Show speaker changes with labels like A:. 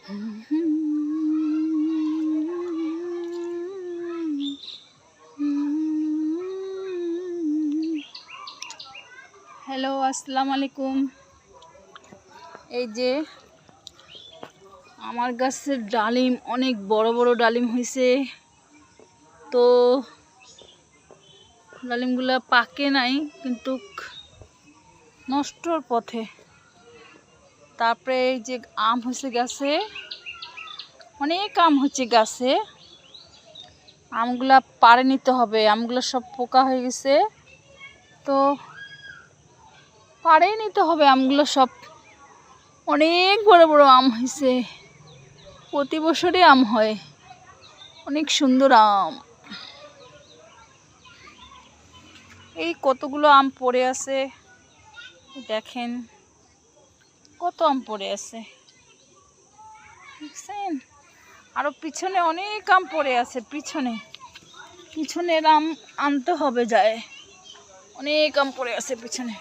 A: Hello, আসসালামু আলাইকুম। এই যে আমার গাছের ডালিম অনেক বড় বড় ডালিম হয়েছে, তো ডালিমগুলো পাকে নাই কিন্তু নষ্টর পথে। তারপরে এই যে আম হয়েছে গাছে, অনেক আম হচ্ছে গাছে। আমগুলা পাড়ে নিতে হবে, আমগুলো সব পোকা হয়ে গেছে, তো পাড়েই নিতে হবে আমগুলো সব। অনেক বড় বড় আম হয়েছে, প্রতি বছরই আম হয়, অনেক সুন্দর আম। এই কতগুলো আম পড়ে আছে দেখেন, কত আম পড়ে আছে দেখছেন। আরো পিছনে অনেক আম পড়ে আছে, পিছনের আম আনতে হবে যায়, অনেক আম পড়ে আছে পিছনে।